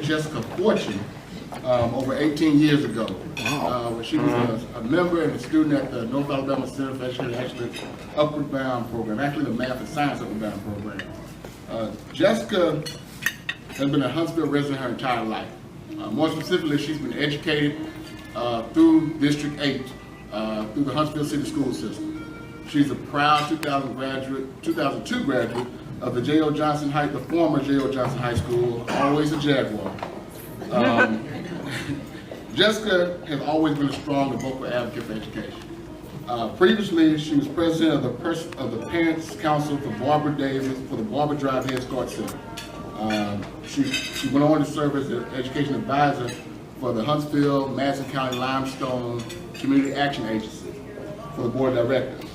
Jessica Fortune over 18 years ago. She was a member and a student at the North Alabama Center for Education, actually Upward Bound program, actually the Math and Science Upward Bound program. Jessica has been a Huntsville resident her entire life. More specifically, she's been educated through District 8, through the Huntsville City School System. She's a proud 2002 graduate of the J.O. Johnson High, the former J.O. Johnson High School, always a Jaguar. Jessica has always been a strong and vocal advocate for education. Previously, she was president of the Parents Council for Barbara Davis for the Barbara Drive Head Start Center. She went on to serve as an education advisor for the Huntsville, Madison County Limestone Community Action Agency for the board of directors.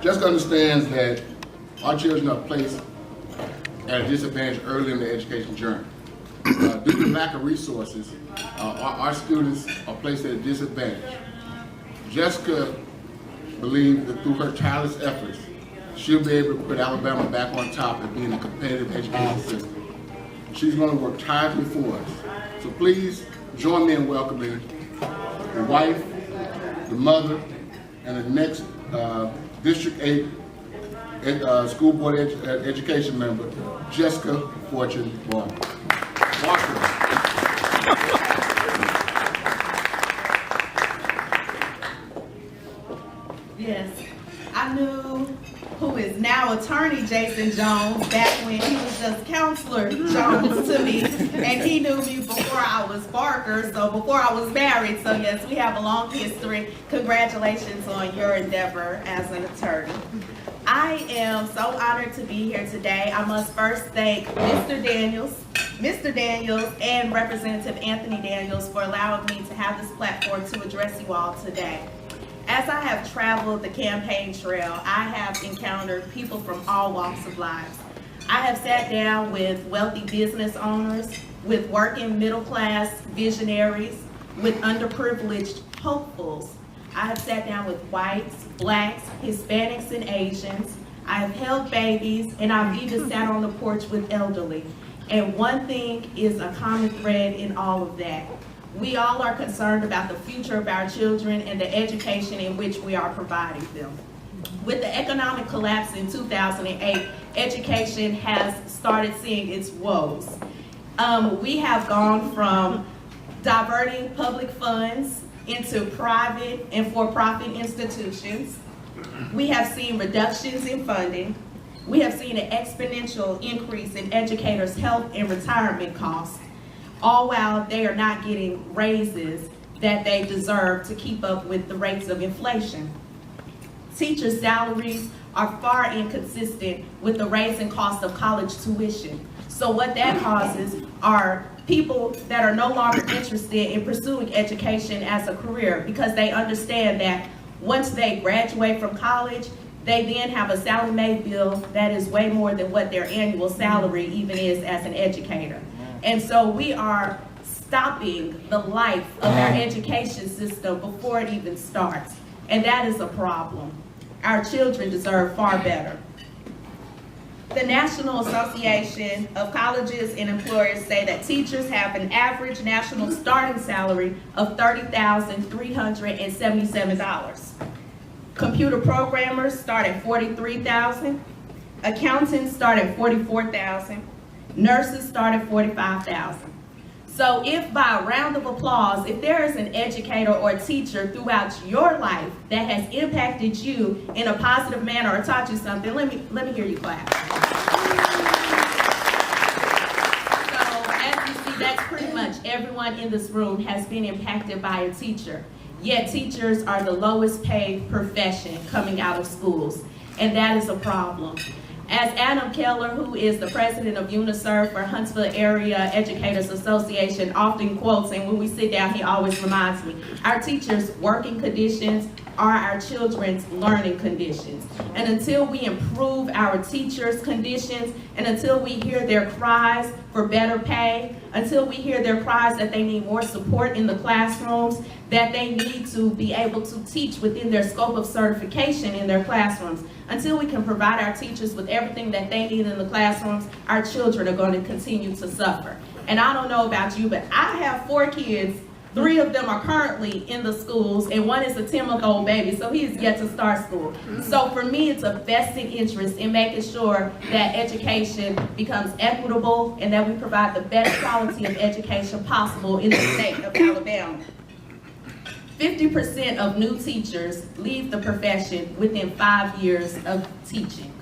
Jessica understands that our children are placed at a disadvantage early in their education journey. Due to lack of resources, our students are placed at a disadvantage. Jessica believes that through her tireless efforts, she'll be able to put Alabama back on top and be in a competitive education system. She's going to work tirelessly for us. So please join me in welcoming the wife, the mother, and the next District 8 School Board Education member, Jessica Fortune Walker. Yes, I knew who is now attorney Jason Jones back when he was just Counselor Jones to me, and he knew me before I was Barker, so before I was married. So yes, we have a long history. Congratulations on your endeavor as an attorney. I am so honored to be here today. I must first thank Mr. Daniels and Representative Anthony Daniels for allowing me to have this platform to address you all today. As I have traveled the campaign trail, I have encountered people from all walks of lives. I have sat down with wealthy business owners, with working middle class visionaries, with underprivileged hopefuls. I have sat down with whites, blacks, Hispanics, and Asians. I have held babies, and I've even sat on the porch with elderly. And one thing is a common thread in all of that. We all are concerned about the future of our children and the education in which we are providing them. With the economic collapse in 2008, education has started seeing its woes. We have gone from diverting public funds into private and for-profit institutions. We have seen reductions in funding. We have seen an exponential increase in educators' health and retirement costs, all while they are not getting raises that they deserve to keep up with the rates of inflation. Teachers' salaries are far inconsistent with the rising cost of college tuition. So what that causes are people that are no longer interested in pursuing education as a career because they understand that once they graduate from college, they then have a salary made bill that is way more than what their annual salary even is as an educator. And so we are stopping the life of our education system before it even starts. And that is a problem. Our children deserve far better. The National Association of Colleges and Employers say that teachers have an average national starting salary of $30,377. Computer programmers start at $43,000. Accountants start at $44,000. Nurses start at $45,000. So if by a round of applause, if there is an educator or a teacher throughout your life that has impacted you in a positive manner or taught you something, let me hear you clap. So as you see, that's pretty much everyone in this room has been impacted by a teacher. Yet teachers are the lowest paid profession coming out of schools, and that is a problem. As Adam Keller, who is the president of UNISERV for Huntsville Area Educators Association, often quotes, and when we sit down, he always reminds me, our teachers' working conditions are our children's learning conditions. And until we improve our teachers' conditions, and until we hear their cries for better pay, until we hear their cries that they need more support in the classrooms, that they need to be able to teach within their scope of certification in their classrooms, until we can provide our teachers with everything that they need in the classrooms, our children are going to continue to suffer. And I don't know about you, but I have 4 kids. 3 of them are currently in the schools, and 1 is a 10-month-old baby, so he is yet to start school. So for me, it's a vested interest in making sure that education becomes equitable and that we provide the best quality of education possible in the state of Alabama. 50% of new teachers leave the profession within 5 years of teaching.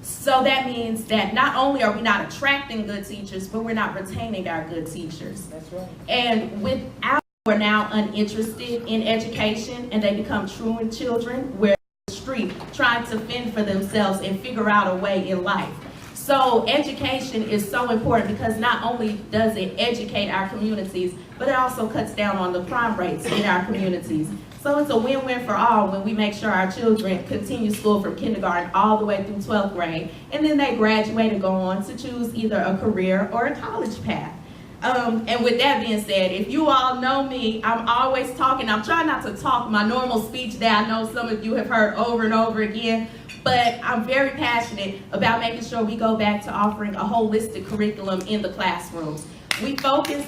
So that means that not only are we not attracting good teachers, but we're not retaining our good teachers. That's right. And without, we're now uninterested in education, and they become truant children, where the street trying to fend for themselves and figure out a way in life. So education is so important because not only does it educate our communities, but it also cuts down on the crime rates in our communities. So it's a win-win for all when we make sure our children continue school from kindergarten all the way through 12th grade, and then they graduate and go on to choose either a career or a college path. And with that being said, if you all know me, I'm always talking. I'm trying not to talk my normal speech that I know some of you have heard over and over again, but I'm very passionate about making sure we go back to offering a holistic curriculum in the classrooms. We focus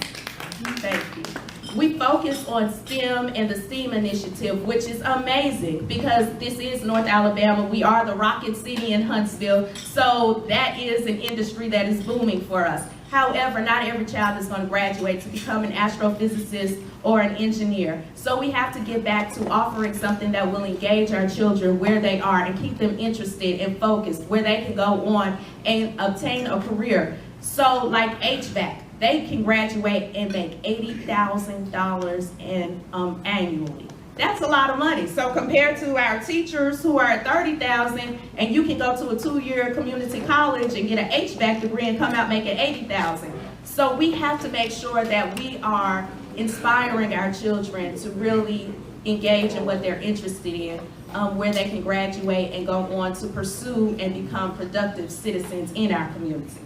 on STEM and the STEAM initiative, which is amazing because this is North Alabama. We are the Rocket City in Huntsville, so that is an industry that is booming for us. However, not every child is going to graduate to become an astrophysicist or an engineer. So we have to get back to offering something that will engage our children where they are and keep them interested and focused, where they can go on and obtain a career. So like HVAC, they can graduate and make $80,000 annually. That's a lot of money. So compared to our teachers who are at $30,000, and you can go to a 2-year community college and get an HVAC degree and come out making $80,000. So we have to make sure that we are inspiring our children to really engage in what they're interested in, where they can graduate and go on to pursue and become productive citizens in our community.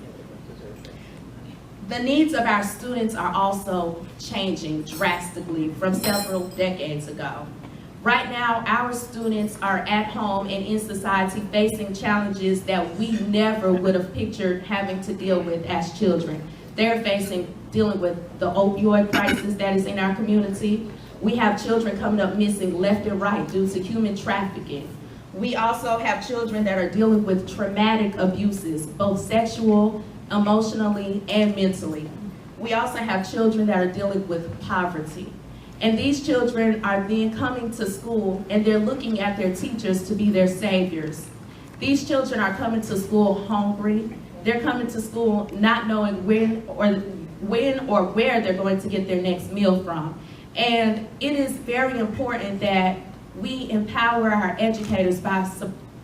The needs of our students are also changing drastically from several decades ago. Right now, our students are at home and in society facing challenges that we never would have pictured having to deal with as children. They're dealing with the opioid crisis that is in our community. We have children coming up missing left and right due to human trafficking. We also have children that are dealing with traumatic abuses, both sexual, emotionally, and mentally. We also have children that are dealing with poverty. And these children are then coming to school and they're looking at their teachers to be their saviors. These children are coming to school hungry. They're coming to school not knowing when or where they're going to get their next meal from. And it is very important that we empower our educators by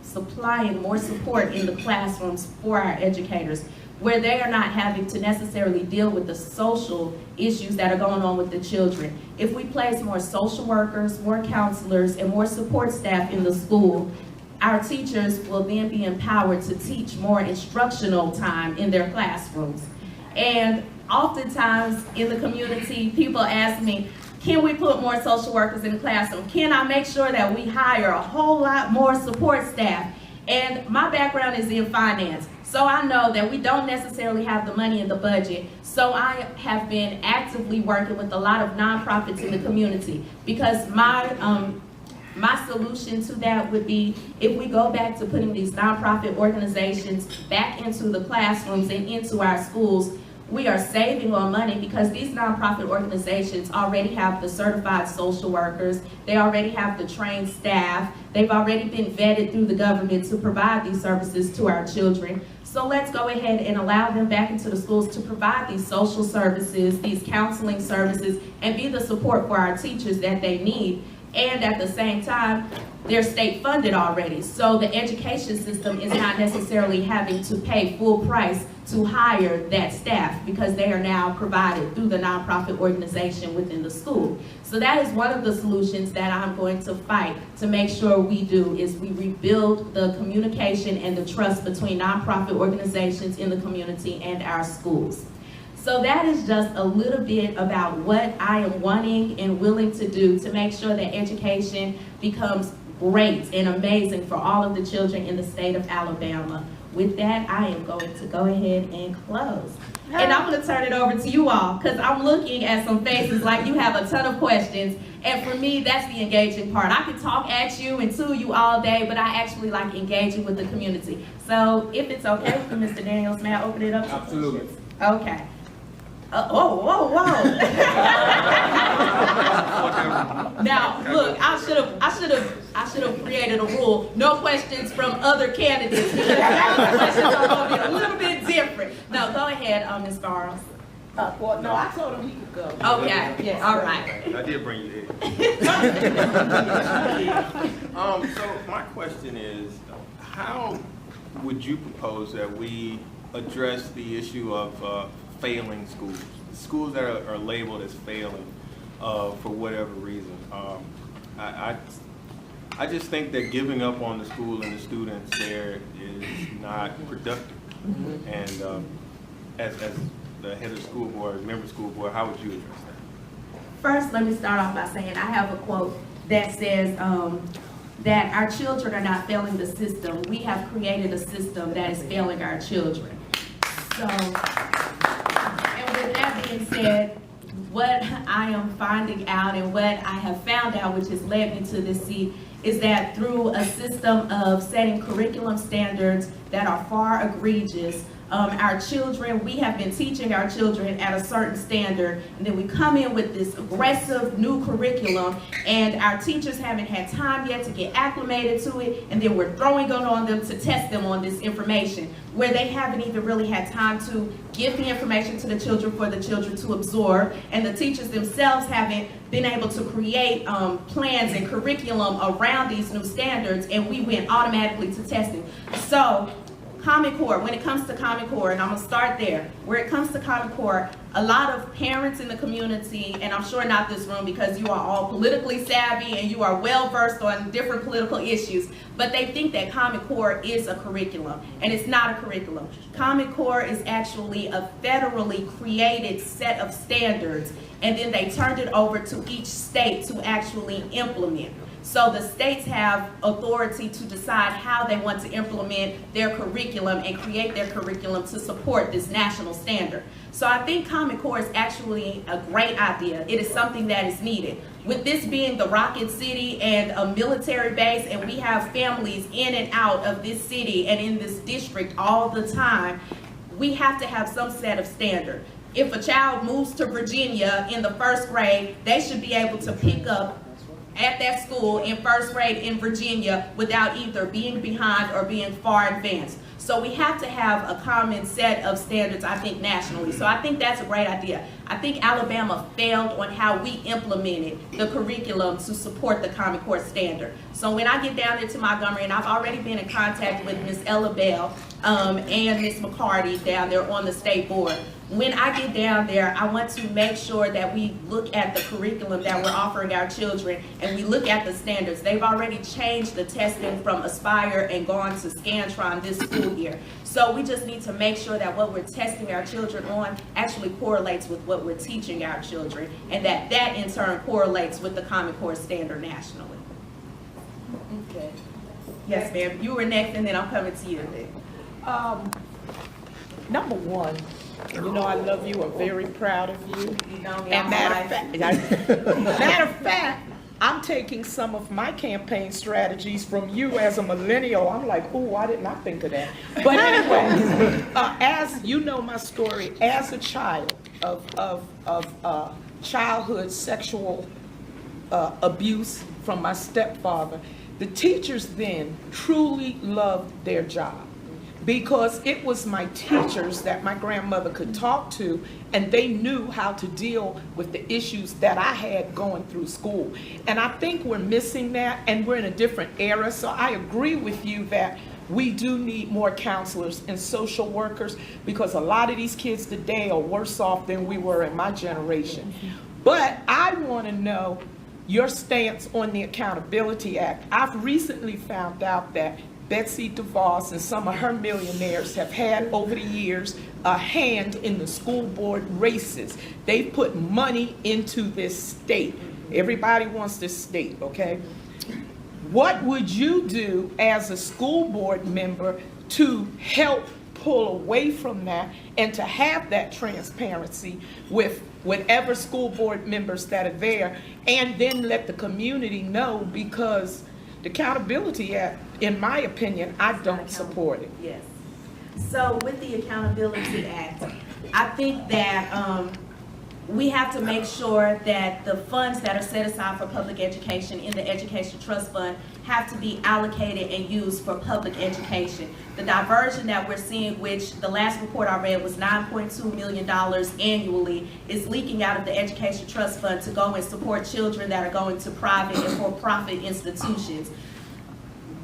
supplying more support in the classrooms for our educators, where they are not having to necessarily deal with the social issues that are going on with the children. If we place more social workers, more counselors, and more support staff in the school, our teachers will then be empowered to teach more instructional time in their classrooms. And oftentimes in the community, people ask me, can we put more social workers in the classroom? Can I make sure that we hire a whole lot more support staff? And my background is in finance. So I know that we don't necessarily have the money in the budget. So I have been actively working with a lot of nonprofits in the community, because my solution to that would be if we go back to putting these nonprofit organizations back into the classrooms and into our schools, we are saving on money because these nonprofit organizations already have the certified social workers, they already have the trained staff, they've already been vetted through the government to provide these services to our children. So let's go ahead and allow them back into the schools to provide these social services, these counseling services, and be the support for our teachers that they need. And at the same time, they're state funded already. So the education system is not necessarily having to pay full price to hire that staff, because they are now provided through the nonprofit organization within the school. So that is one of the solutions that I'm going to fight to make sure we do, is we rebuild the communication and the trust between nonprofit organizations in the community and our schools. So that is just a little bit about what I am wanting and willing to do to make sure that education becomes great and amazing for all of the children in the state of Alabama. With that, I am going to go ahead and close. And I'm gonna turn it over to you all, because I'm looking at some faces like you have a ton of questions. And for me, that's the engaging part. I can talk at you and to you all day, but I actually like engaging with the community. So if it's okay with you, Mr. Daniels, may I open it up to Absolutely. questions? Okay. Whoa. Now, look, I should have created a rule. No questions from other candidates, because our questions are going to be a little bit different. No, go ahead, Ms. Barnes. Well, no, I told him he could go. Okay, Yes. all right. I did bring you here. So my question is, how would you propose that we address the issue of failing schools that are labeled as failing for whatever reason? I just think that giving up on the school and the students there is not productive. And as the head of the school board, member of the school board, how would you address that? First, let me start off by saying I have a quote that says that our children are not failing the system. We have created a system that is failing our children. So, and with that being said, what I am finding out and what I have found out, which has led me to this seat, is that through a system of setting curriculum standards that are far egregious, our children, we have been teaching our children at a certain standard, and then we come in with this aggressive new curriculum, and our teachers haven't had time yet to get acclimated to it, and then we're throwing it on them to test them on this information, where they haven't even really had time to give the information to the children for the children to absorb, and the teachers themselves haven't been able to create plans and curriculum around these new standards, and we went automatically to testing. So, Common Core, when it comes to Common Core, and I'm gonna start there, where it comes to Common Core, a lot of parents in the community, and I'm sure not this room because you are all politically savvy and you are well versed on different political issues, but they think that Common Core is a curriculum, and it's not a curriculum. Common Core is actually a federally created set of standards, and then they turned it over to each state to actually implement. So the states have authority to decide how they want to implement their curriculum and create their curriculum to support this national standard. So I think Common Core is actually a great idea. It is something that is needed. With this being the Rocket City and a military base, and we have families in and out of this city and in this district all the time, we have to have some set of standard. If a child moves to Virginia in the first grade, they should be able to pick up at that school in first grade in Virginia without either being behind or being far advanced. So we have to have a common set of standards, I think, nationally. So I think that's a great idea. I think Alabama failed on how we implemented the curriculum to support the Common Core standard. So when I get down there to Montgomery, and I've already been in contact with Ms. Ella Bell and Ms. McCarty down there on the state board, when I get down there, I want to make sure that we look at the curriculum that we're offering our children, and we look at the standards. They've already changed the testing from Aspire and gone to Scantron this school year. So we just need to make sure that what we're testing our children on actually correlates with what we're teaching our children, and that that in turn correlates with the Common Core standard nationally. Okay. Yes, ma'am. You were next, and then I'm coming to you. Number one, you know I love you. I'm very proud of you. You know me, And I'm matter of fact, I'm taking some of my campaign strategies from you as a millennial. I'm like, oh, why didn't I think of that? But anyway, as you know my story, as a child of childhood sexual abuse from my stepfather, the teachers then truly loved their job, because it was my teachers that my grandmother could talk to, and they knew how to deal with the issues that I had going through school. And I think we're missing that, and we're in a different era. So I agree with you that we do need more counselors and social workers, because a lot of these kids today are worse off than we were in my generation. But I want to know your stance on the Accountability Act. I've recently found out that Betsy DeVos and some of her millionaires have had over the years a hand in the school board races. They've put money into this state. Everybody wants this state, okay? What would you do as a school board member to help pull away from that and to have that transparency with whatever school board members that are there, and then let the community know, because the Accountability Act, in my opinion, I don't support it. Yes. So with the Accountability Act, I think that we have to make sure that the funds that are set aside for public education in the Education Trust Fund have to be allocated and used for public education. The diversion that we're seeing, which the last report I read was $9.2 million annually, is leaking out of the Education Trust Fund to go and support children that are going to private and for-profit institutions.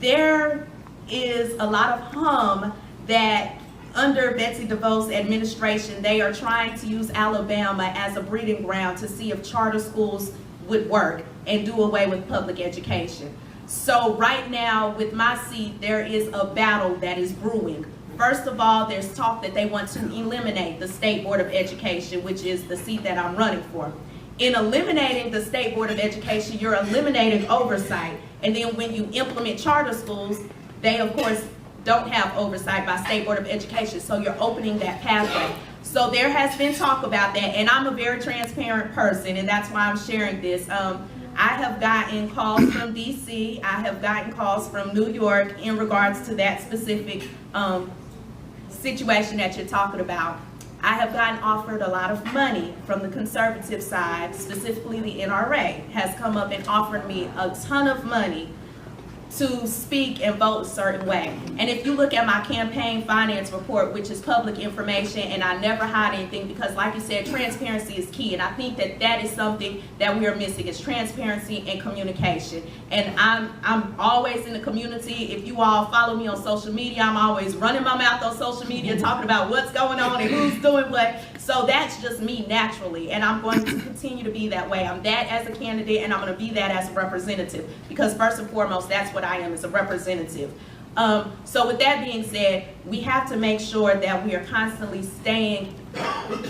There is a lot of hum that under Betsy DeVos' administration, they are trying to use Alabama as a breeding ground to see if charter schools would work and do away with public education. So right now, with my seat, there is a battle that is brewing. First of all, there's talk that they want to eliminate the State Board of Education, which is the seat that I'm running for. In eliminating the State Board of Education, you're eliminating oversight. And then when you implement charter schools, they, of course, don't have oversight by State Board of Education, so you're opening that pathway. So there has been talk about that, and I'm a very transparent person, and that's why I'm sharing this. I have gotten calls from DC, I have gotten calls from New York in regards to that specific situation that you're talking about. I have gotten offered a lot of money from the conservative side, specifically the NRA has come up and offered me a ton of money to speak and vote a certain way. And if you look at my campaign finance report, which is public information, and I never hide anything, because like you said, transparency is key, and I think that that is something that we are missing, is transparency and communication. And I'm always in the community. If you all follow me on social media, I'm always running my mouth on social media, talking about what's going on and who's doing what. So that's just me naturally, and I'm going to continue to be that way. I'm that as a candidate, and I'm going to be that as a representative, because first and foremost, that's what I am, as a representative. So with that being said, we have to make sure that we are constantly staying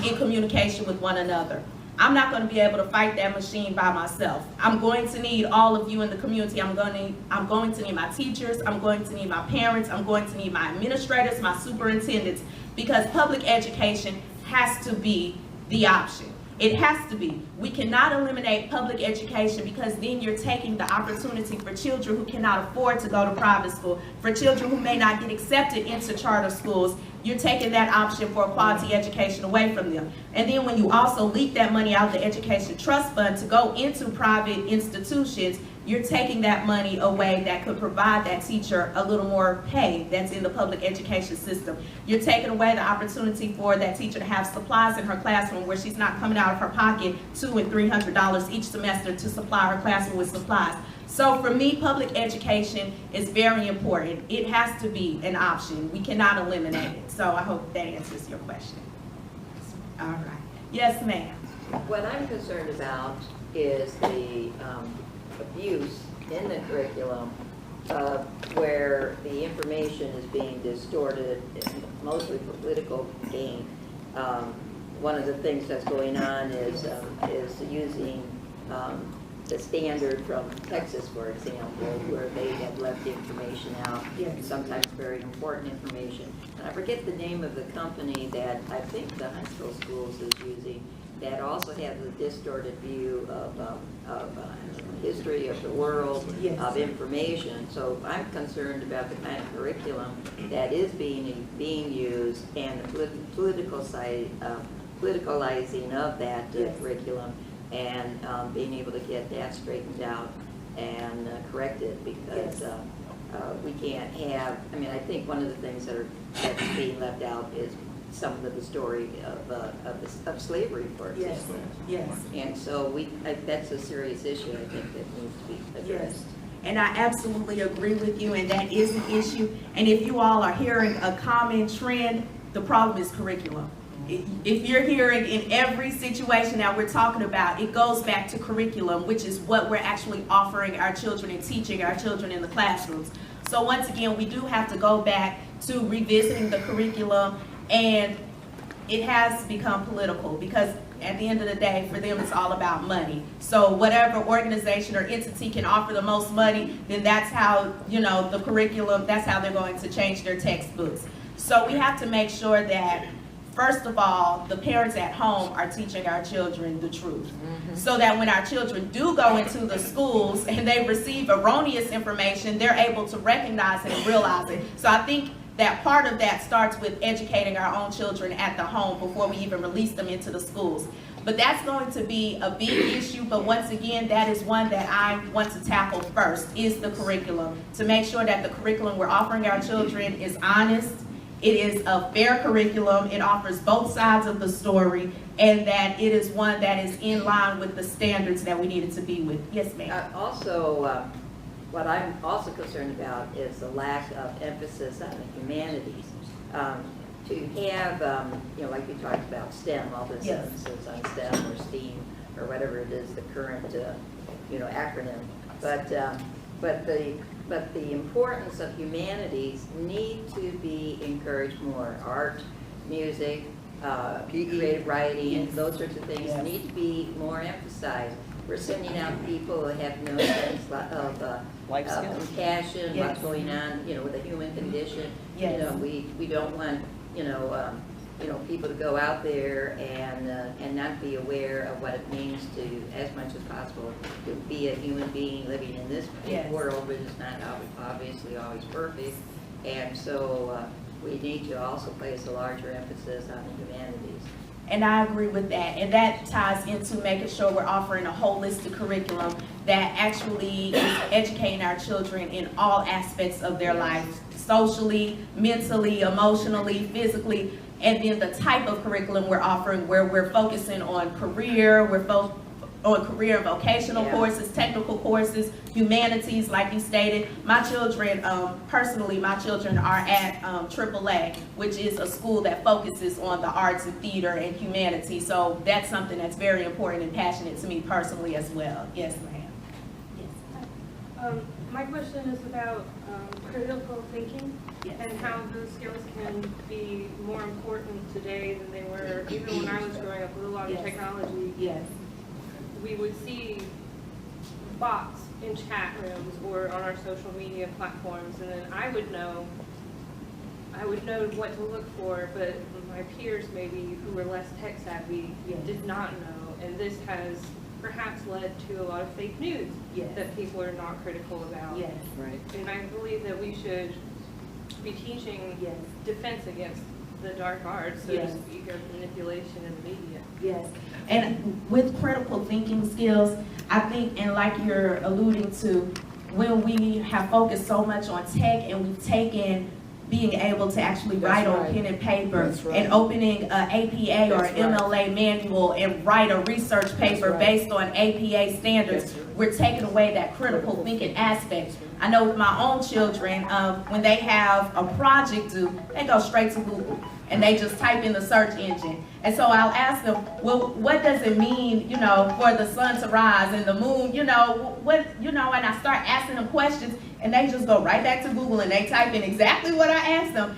in communication with one another. I'm not going to be able to fight that machine by myself. I'm going to need all of you in the community. I'm going to need my teachers. I'm going to need my parents. I'm going to need my administrators, my superintendents, because public education has to be the option. It has to be. We cannot eliminate public education, because then you're taking the opportunity for children who cannot afford to go to private school, for children who may not get accepted into charter schools. You're taking that option for a quality education away from them. And then when you also leak that money out of the Education Trust Fund to go into private institutions, you're taking that money away that could provide that teacher a little more pay that's in the public education system. You're taking away the opportunity for that teacher to have supplies in her classroom, where she's not coming out of her pocket $200 and $300 each semester to supply her classroom with supplies. So for me, public education is very important. It has to be an option. We cannot eliminate it. So I hope that answers your question. All right. Yes, ma'am. What I'm concerned about is the abuse in the curriculum where the information is being distorted, mostly for political gain. One of the things that's going on is using the standard from Texas, for example, where they had left information out, sometimes very important information. And I forget the name of the company that I think the high school schools is using, that also has a distorted view of history of the world, of information. So I'm concerned about the kind of curriculum that is being used, and the political side, politicalizing of that curriculum, and being able to get that straightened out and corrected, because we can't have, I mean, I think one of the things that's being left out is some of the story of slavery, for example. Yes. And so that's a serious issue, I think, that needs to be addressed. Yes. And I absolutely agree with you, and that is an issue. And if you all are hearing a common trend, the problem is curriculum. If you're hearing in every situation that we're talking about, it goes back to curriculum, which is what we're actually offering our children and teaching our children in the classrooms. So once again, we do have to go back to revisiting the curriculum, and it has become political, because at the end of the day, for them, it's all about money. So whatever organization or entity can offer the most money, then that's how, the curriculum, that's how they're going to change their textbooks. So we have to make sure that, first of all, the parents at home are teaching our children the truth. So that when our children do go into the schools and they receive erroneous information, they're able to recognize it and realize it. So I think that part of that starts with educating our own children at the home before we even release them into the schools. But that's going to be a big issue, but once again, that is one that I want to tackle first, is the curriculum. To make sure that the curriculum we're offering our children is honest, it is a fair curriculum, it offers both sides of the story, and that it is one that is in line with the standards that we need it to be with. Yes, ma'am. Also, what I'm also concerned about is the lack of emphasis on the humanities. To have, like we talked about STEM, all this Yes. emphasis on STEM or STEAM or whatever it is, the current, acronym. But the importance of humanities need to be encouraged more. Art, music, creative writing, Yes. those sorts of things Yes. need to be more emphasized. We're sending out people who have no sense of Life skills. compassion, Yes. what's going on, with the human condition. Yes. We don't want, people to go out there and not be aware of what it means to, as much as possible, to be a human being living in this Yes. world, which is not obviously always perfect. And so we need to also place a larger emphasis on the humanities. And I agree with that. And that ties into making sure we're offering a holistic curriculum that actually is educating our children in all aspects of their life, socially, mentally, emotionally, physically, and then the type of curriculum we're offering where we're focusing on career, on career and vocational courses, technical courses, humanities, like you stated. My children, personally, my children are at AAA, which is a school that focuses on the arts and theater and humanity. So that's something that's very important and passionate to me personally as well. Yes, ma'am. Yes. My question is about critical thinking Yes. and how those skills can be more important today than they were even when I was growing up with a lot of Yes. technology. Yes. We would see bots in chat rooms or on our social media platforms, and then I would know what to look for, but my peers maybe who were less tech savvy Yes. did not know, and this has perhaps led to a lot of fake news Yes. that people are not critical about. Yes. Right. And I believe that we should be teaching Yes. defense against the dark arts, so Yes. to speak, of manipulation in the media. Yes, and with critical thinking skills, I think, and like you're alluding to, when we have focused so much on tech and we've taken being able to actually write on right. pen and paper That's right. and opening an APA or That's an right. MLA manual and write a research paper right. based on APA standards, That's right. we're taking away that critical thinking aspect. I know with my own children, when they have a project due, they go straight to Google and they just type in the search engine. And so I'll ask them, well, what does it mean, for the sun to rise and the moon, and I start asking them questions and they just go right back to Google and they type in exactly what I asked them,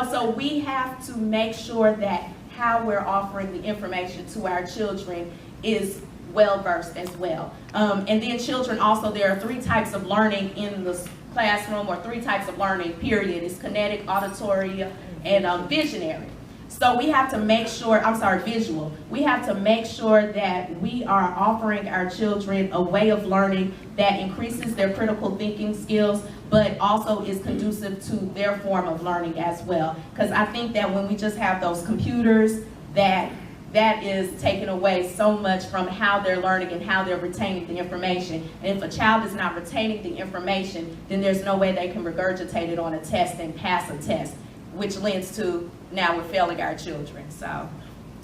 so we have to make sure that how we're offering the information to our children is well-versed as well. And then children also, there are 3 types of learning in the classroom, or 3 types of learning, period. It's kinetic, auditory, and visionary. So we have to make sure, visual. We have to make sure that we are offering our children a way of learning that increases their critical thinking skills, but also is conducive to their form of learning as well. Because I think that when we just have those computers, that is taking away so much from how they're learning and how they're retaining the information. And if a child is not retaining the information, then there's no way they can regurgitate it on a test and pass a test, which lends to now we're failing our children. So,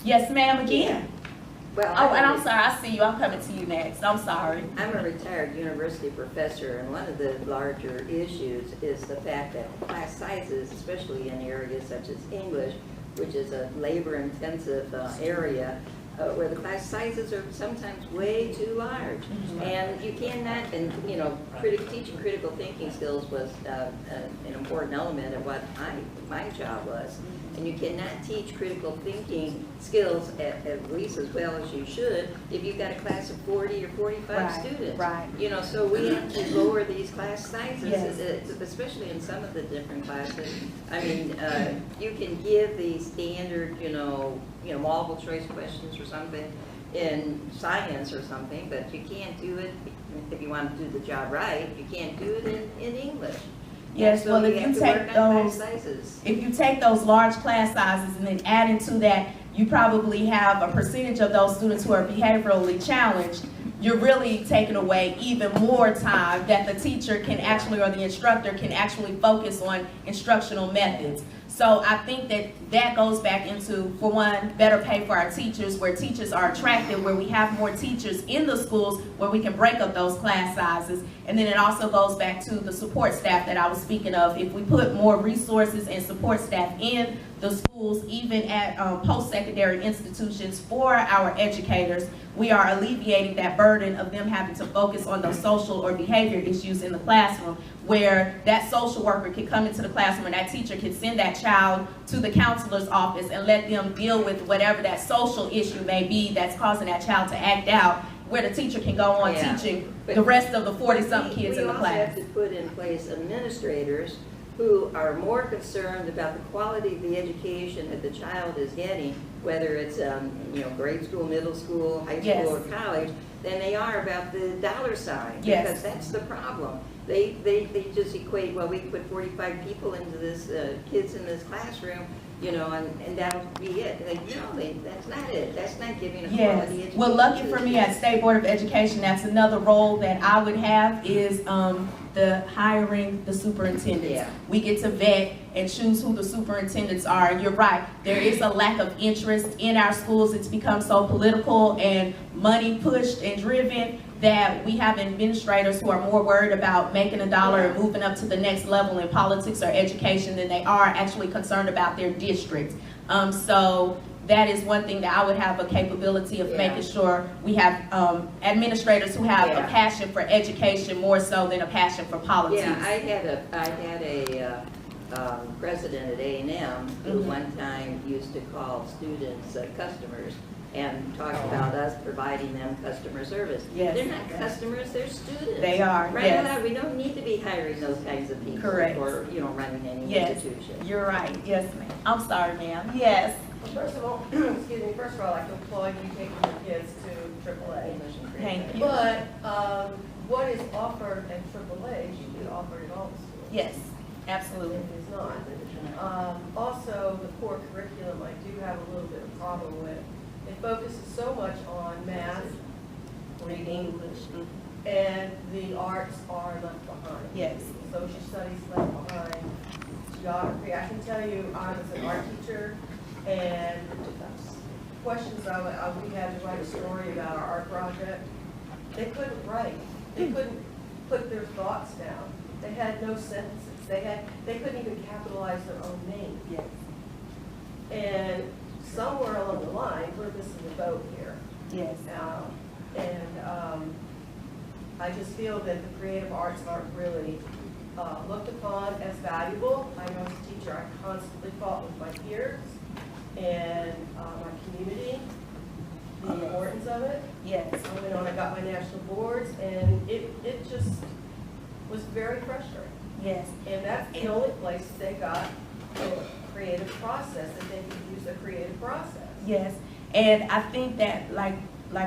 yes, ma'am, again. Well, Oh, and I'm sorry, I see you. I'm coming to you next. I'm sorry. I'm a retired university professor, and one of the larger issues is the fact that class sizes, especially in areas such as English, which is a labor-intensive area, where the class sizes are sometimes way too large. And you cannot, and teaching critical thinking skills was an important element of what my job was. And you cannot teach critical thinking skills at least as well as you should if you've got a class of 40 or 45 Right, students. right. You know, so we have to lower these class sizes, Yes. especially in some of the different classes. I mean, you can give the standard, multiple choice questions or something in science or something, but you can't do it, if you want to do the job right, you can't do it in English. Yes, So well, if you you have to take work on class those, sizes. if you take those large class sizes and then add into that, you probably have a percentage of those students who are behaviorally challenged. You're really taking away even more time that the teacher can actually, or the instructor can actually focus on instructional methods. So I think that goes back into, for one, better pay for our teachers, where teachers are attracted, where we have more teachers in the schools, where we can break up those class sizes. And then it also goes back to the support staff that I was speaking of. If we put more resources and support staff in the schools, even at post-secondary institutions for our educators, we are alleviating that burden of them having to focus on those social or behavior issues in the classroom, where that social worker can come into the classroom and that teacher can send that child to the counselor's office and let them deal with whatever that social issue may be that's causing that child to act out, where the teacher can go on teaching the rest of the 40-something kids in the class. We also have to put in place administrators who are more concerned about the quality of the education that the child is getting, whether it's grade school, middle school, high school, or college, than they are about the dollar sign. Because that's the problem. They just equate, well, we can put 45 people into this, kids in this classroom, and that'll be it. That's not it. That's not giving a quality education. Well, lucky for me at State Board of Education, that's another role that I would have is the hiring the superintendents. Yeah. We get to vet and choose who the superintendents are. And you're right, there is a lack of interest in our schools. It's become so political and money pushed and driven that we have administrators who are more worried about making a dollar and moving up to the next level in politics or education than they are actually concerned about their district. So that is one thing that I would have a capability of making sure we have administrators who have a passion for education more so than a passion for politics. Yeah, I had a president at A&M who one time used to call students customers and talk about us providing them customer service. Yes. They're not customers, they're students. They are, right? yes. We don't need to be hiring those kinds of people Correct. for running any Yes, institution. you're right. Yes, ma'am. I'm sorry, ma'am. Yes. Well, first of all, first of all, I can applaud you taking your kids to AAA. Thank you. But what is offered at AAA should be offered in all the schools. Yes, absolutely. It is not. Also, the core curriculum, I do have a little bit of problem with. It focuses so much on math, reading, and the arts are left behind. Yes. Social studies left behind. Geography. I can tell you, I was an art teacher, and questions we had to write a story about our art project. They couldn't write. They couldn't put their thoughts down. They had no sentences. They couldn't even capitalize their own name. Yes. And somewhere along the line, we're missing the boat here. Yes. I just feel that the creative arts aren't really looked upon as valuable. I know as a teacher, I constantly fought with my peers and my community, the importance of it. Yes. I went on, I got my national boards, and it just was very frustrating. Yes. And that's the only place they got a creative process, that they could use a creative process. Yes. And I think that like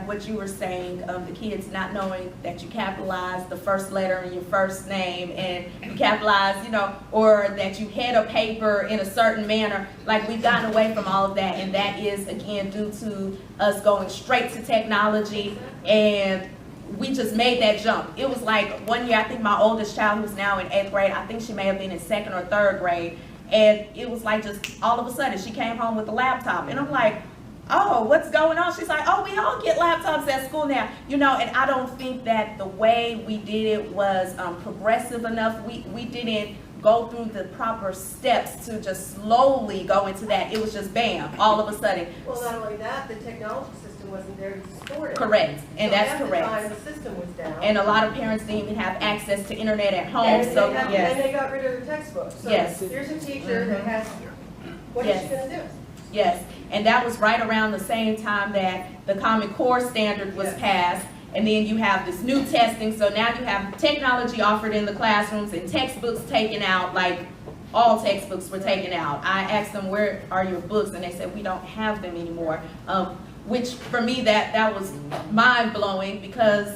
what you were saying, the kids not knowing that you capitalize the first letter in your first name, and you capitalize, or that you head a paper in a certain manner. Like, we've gotten away from all of that, and that is, again, due to us going straight to technology, and we just made that jump. It was like one year, I think my oldest child, who's now in 8th grade, I think she may have been in 2nd or 3rd grade, and it was like just all of a sudden she came home with a laptop, and I'm like, oh, what's going on? She's like, oh, we all get laptops at school now. And I don't think that the way we did it was progressive enough. We didn't go through the proper steps to just slowly go into that. It was just bam, all of a sudden. Well, not only that, the technology system wasn't there to support it. Correct, and So that's at correct. the time, the system was down. And a lot of parents didn't even have access to internet at home. And So they yes. and they got rid of their textbooks. So Yes. here's a teacher that has What is Yes. she gonna do? Yes, and that was right around the same time that the Common Core standard was Yes. passed. And then you have this new testing, so now you have technology offered in the classrooms and textbooks taken out, like all textbooks were taken out. I asked them, where are your books? And they said, we don't have them anymore. Which for me, that was mind blowing, because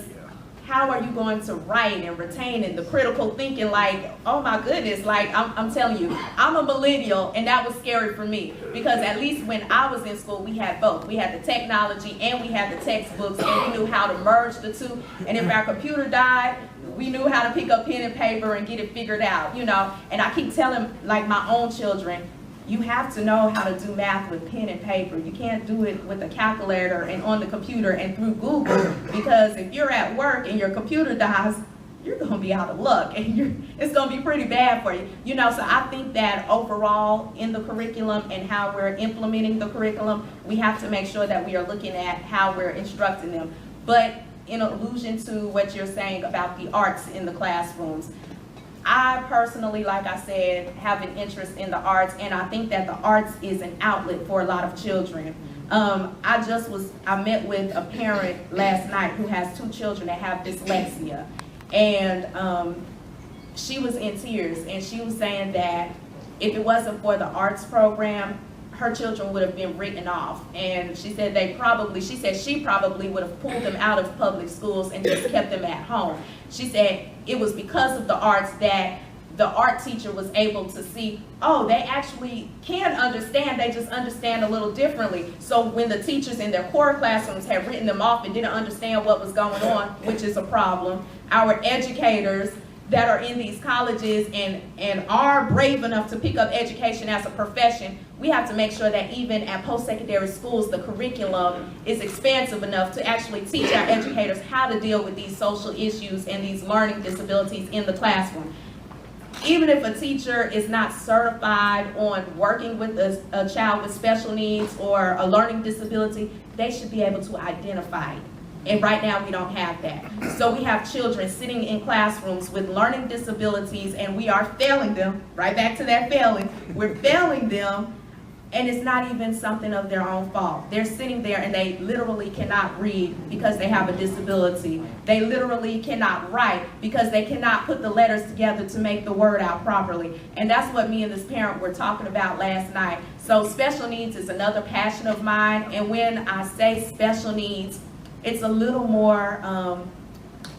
how are you going to write and retain and the critical thinking? Like, oh my goodness, like I'm telling you, I'm a millennial, and that was scary for me, because at least when I was in school, we had both. We had the technology and we had the textbooks, and we knew how to merge the two. And if our computer died, we knew how to pick up pen and paper and get it figured out, you know. And I keep telling, like, my own children, you have to know how to do math with pen and paper. You can't do it with a calculator and on the computer and through Google, because if you're at work and your computer dies, you're gonna be out of luck, and it's gonna be pretty bad for you. You know, so I think that overall in the curriculum and how we're implementing the curriculum, we have to make sure that we are looking at how we're instructing them. But in allusion to what you're saying about the arts in the classrooms, I personally, like I said, have an interest in the arts, and I think that the arts is an outlet for a lot of children. I met with a parent last night who has 2 children that have dyslexia, and she was in tears, and she was saying that if it wasn't for the arts program, her children would have been written off. And she said she probably would have pulled them out of public schools and just kept them at home. She said it was because of the arts that the art teacher was able to see, oh, they actually can understand, they just understand a little differently. So when the teachers in their core classrooms had written them off and didn't understand what was going on, which is a problem, our educators that are in these colleges and are brave enough to pick up education as a profession, we have to make sure that even at post-secondary schools, the curriculum is expansive enough to actually teach our educators how to deal with these social issues and these learning disabilities in the classroom. Even if a teacher is not certified on working with a child with special needs or a learning disability, they should be able to identify it. And right now we don't have that. So we have children sitting in classrooms with learning disabilities, and we are failing them, right back to that failing. We're failing them, and it's not even something of their own fault. They're sitting there and they literally cannot read because they have a disability. They literally cannot write because they cannot put the letters together to make the word out properly. And that's what me and this parent were talking about last night. So special needs is another passion of mine, and when I say special needs, it's a little more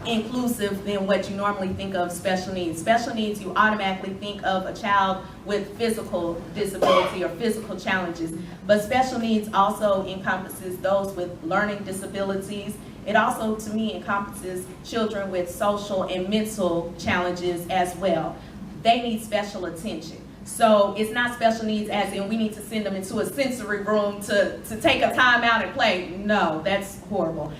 inclusive than what you normally think of special needs. Special needs, you automatically think of a child with physical disability or physical challenges. But special needs also encompasses those with learning disabilities. It also, to me, encompasses children with social and mental challenges as well. They need special attention. So it's not special needs as in we need to send them into a sensory room to take a time out and play. No, that's horrible.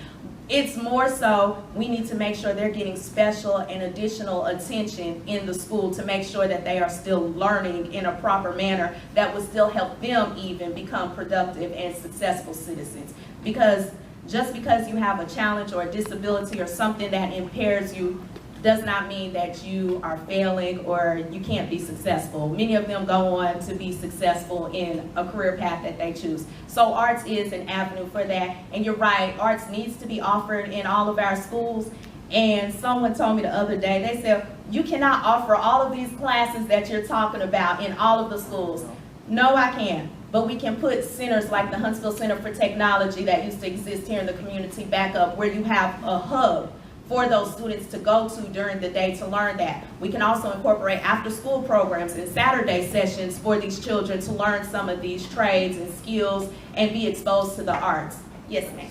It's more so we need to make sure they're getting special and additional attention in the school to make sure that they are still learning in a proper manner that will still help them even become productive and successful citizens. Because just because you have a challenge or a disability or something that impairs you does not mean that you are failing or you can't be successful. Many of them go on to be successful in a career path that they choose. So arts is an avenue for that. And you're right, arts needs to be offered in all of our schools. And someone told me the other day, they said, you cannot offer all of these classes that you're talking about in all of the schools. No, I can't. But we can put centers like the Huntsville Center for Technology that used to exist here in the community back up, where you have a hub for those students to go to during the day to learn that. We can also incorporate after-school programs and Saturday sessions for these children to learn some of these trades and skills and be exposed to the arts. Yes, ma'am.